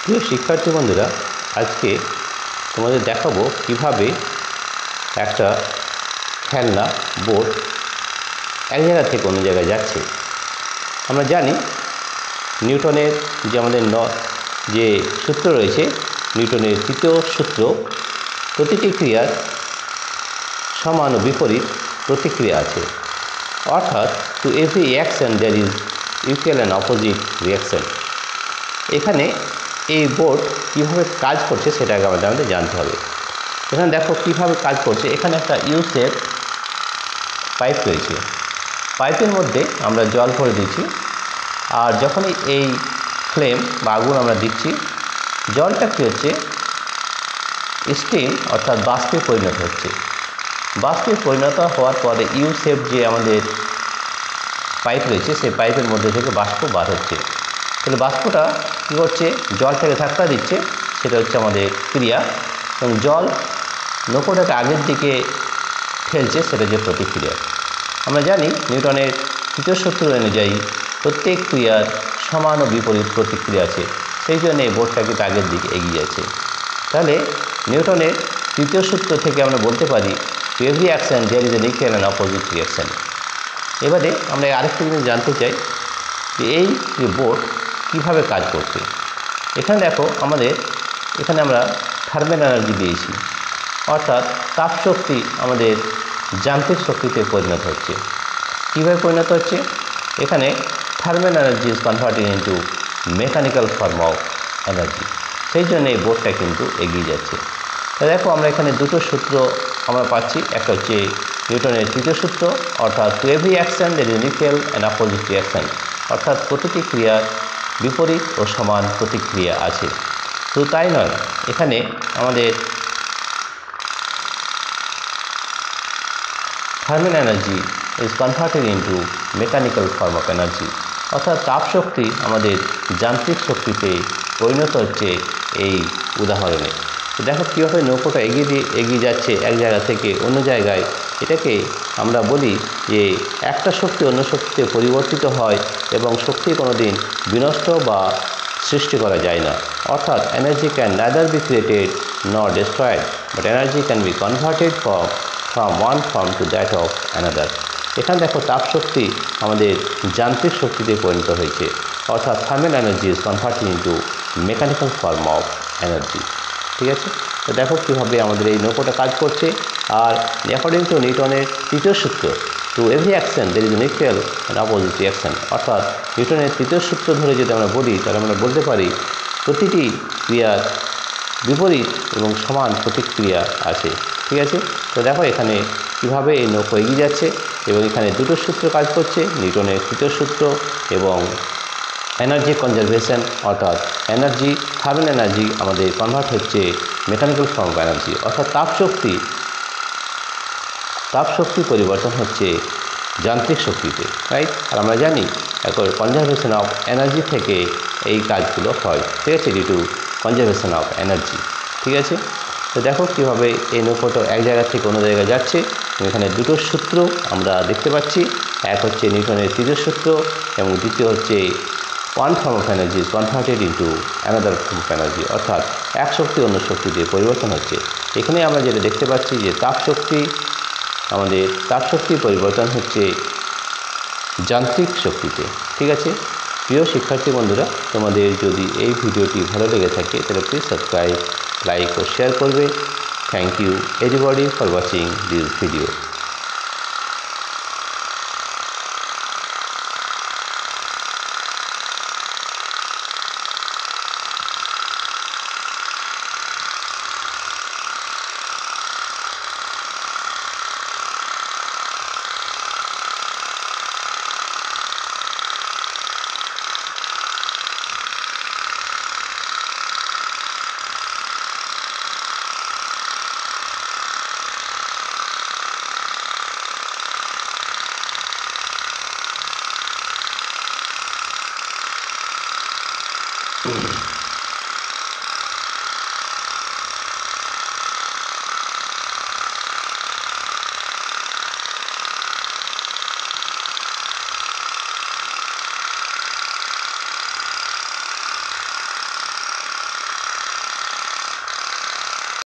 প্রিয় শিক্ষার্থী বন্ধুরা, আজকে তোমাদের দেখাবো কিভাবে একটা খেলনা বোট এক জায়গা থেকে অন্য জায়গায় যাচ্ছে। আমরা জানি নিউটনের যে আমাদের যে সূত্র রয়েছে, নিউটনের তৃতীয় সূত্র, প্রতিটি ক্রিয়ার সমান ও বিপরীত প্রতিক্রিয়া আছে। অর্থাৎ to every action there is equal and opposite reaction. এখানে এই বোর্ড কীভাবে কাজ করছে সেটাকে আমাদের জানতে হবে। এখানে দেখো কীভাবে কাজ করছে। এখানে একটা ইউ শেপ পাইপ রয়েছে। পাইপের মধ্যে আমরা জল ভরে দিচ্ছি, আর যখনই এই ফ্লেম বা আগুন আমরা দিচ্ছি, জলটা কী হচ্ছে, স্টিম অর্থাৎ বাষ্পে পরিণত হচ্ছে। বাষ্পে পরিণত হওয়ার পরে ইউ শেপ যে আমাদের পাইপ রয়েছে, সেই পাইপের মধ্যে থেকে বাষ্প বার হচ্ছে। তাহলে বাষ্পটা কী করছে, জলটাকে ধাক্কা দিচ্ছে, সেটা হচ্ছে আমাদের ক্রিয়া, এবং জল নৌকোটাকে আগের দিকে ঠেলছে, সেটা যে প্রতিক্রিয়া। আমরা জানি নিউটনের তৃতীয় সূত্র অনুযায়ী প্রত্যেক ক্রিয়ার সমান ও বিপরীত প্রতিক্রিয়া আছে, সেই জন্য এই বোর্ডটা কিন্তু আগের দিকে এগিয়ে আছে। তাহলে নিউটনের তৃতীয় সূত্র থেকে আমরা বলতে পারি to every action there is an equal and opposite reaction. এবারে আমরা আরেকটা জিনিস জানতে চাই যে এই যে বোর্ড কীভাবে কাজ করছে। এখানে দেখো এখানে আমরা থার্মাল এনার্জি দিয়েছি, অর্থাৎ তাপ শক্তি আমাদের যান্ত্রিক শক্তিতে পরিণত হচ্ছে। কীভাবে পরিণত হচ্ছে, এখানে thermal energy is converted into mechanical form of energy, সেই জন্য এই বোর্ডটা কিন্তু এগিয়ে যাচ্ছে। তা দেখো আমরা এখানে দুটো সূত্র আমরা পাচ্ছি। একটা হচ্ছে নিউটনের তৃতীয় সূত্র, অর্থাৎ to every action there is equal and opposite reaction, অর্থাৎ প্রতিটি ক্রিয়ার বিপরীত ও সমান প্রতিক্রিয়া আছে। তো তাই নয়, এখানে আমাদের thermal energy is converted into mechanical form of energy, অর্থাৎ তাপ শক্তি আমাদের যান্ত্রিক শক্তিতে পরিণত হচ্ছে এই উদাহরণে। তো দেখো কীভাবে নৌকোটা এগিয়ে যাচ্ছে এক জায়গা থেকে অন্য জায়গায়। এটাকে আমরা বলি যে একটা শক্তি অন্য শক্তিতে পরিবর্তিত হয়, এবং শক্তি কোনো দিন বিনষ্ট বা সৃষ্টি করা যায় না। অর্থাৎ energy can neither be created nor destroyed, but energy can be converted from one form to that of another. এখানে দেখো তাপ শক্তি আমাদের যান্ত্রিক শক্তিতে পরিণত হয়েছে, অর্থাৎ thermal energy is converted into mechanical form of energy. ঠিক আছে, তো দেখো কীভাবে আমাদের এই নৌকোটা কাজ করছে। আর অ্যাকর্ডিং টু নিউটনের তৃতীয় সূত্র, two every action there is an equal and opposite reaction, অর্থাৎ নিউটনের তৃতীয় সূত্র ধরে যদি আমরা বলি, তাহলে আমরা বলতে পারি প্রতিটি ক্রিয়ার বিপরীত এবং সমান প্রতিক্রিয়া আছে। ঠিক আছে, তো দেখো এখানে কীভাবে এই নৌকো এগিয়ে যাচ্ছে, এবং এখানে দুটো সূত্র কাজ করছে, নিউটনের তৃতীয় সূত্র এবং এনার্জি কনজারভেশন, অর্থাৎ থার্মাল এনার্জি আমাদের কনভার্ট হচ্ছে মেকানিক্যাল ফর্ম অফ এনার্জি, অর্থাৎ তাপ শক্তি পরিবর্তন হচ্ছে যান্ত্রিক শক্তিতে, রাইট। আর আমরা জানি এখন কনজারভেশন অফ এনার্জি থেকে এই কাজগুলো হয়। ঠিক আছে, due to conservation of energy. ঠিক আছে, তো দেখো কীভাবে এই নৌকোটা এক জায়গা থেকে অন্য জায়গায় যাচ্ছে। এখানে দুটো সূত্র আমরা দেখতে পাচ্ছি, এক হচ্ছে নিউটনের তৃতীয় সূত্র, এবং দ্বিতীয় হচ্ছে one form of energy is converted into another form of energy, অর্থাৎ এক শক্তি অন্য শক্তিতে পরিবর্তন হচ্ছে। এখানে আমরা যেটা দেখতে পাচ্ছি যে তাপ শক্তি পরিবর্তন হচ্ছে যান্ত্রিক শক্তিতে। ঠিক আছে, প্রিয় শিক্ষার্থী বন্ধুরা, তোমাদের যদি এই ভিডিওটি ভালো লেগে থাকে তাহলে প্লিজ সাবস্ক্রাইব, লাইক ও শেয়ার করবে। Thank you everybody for watching this video.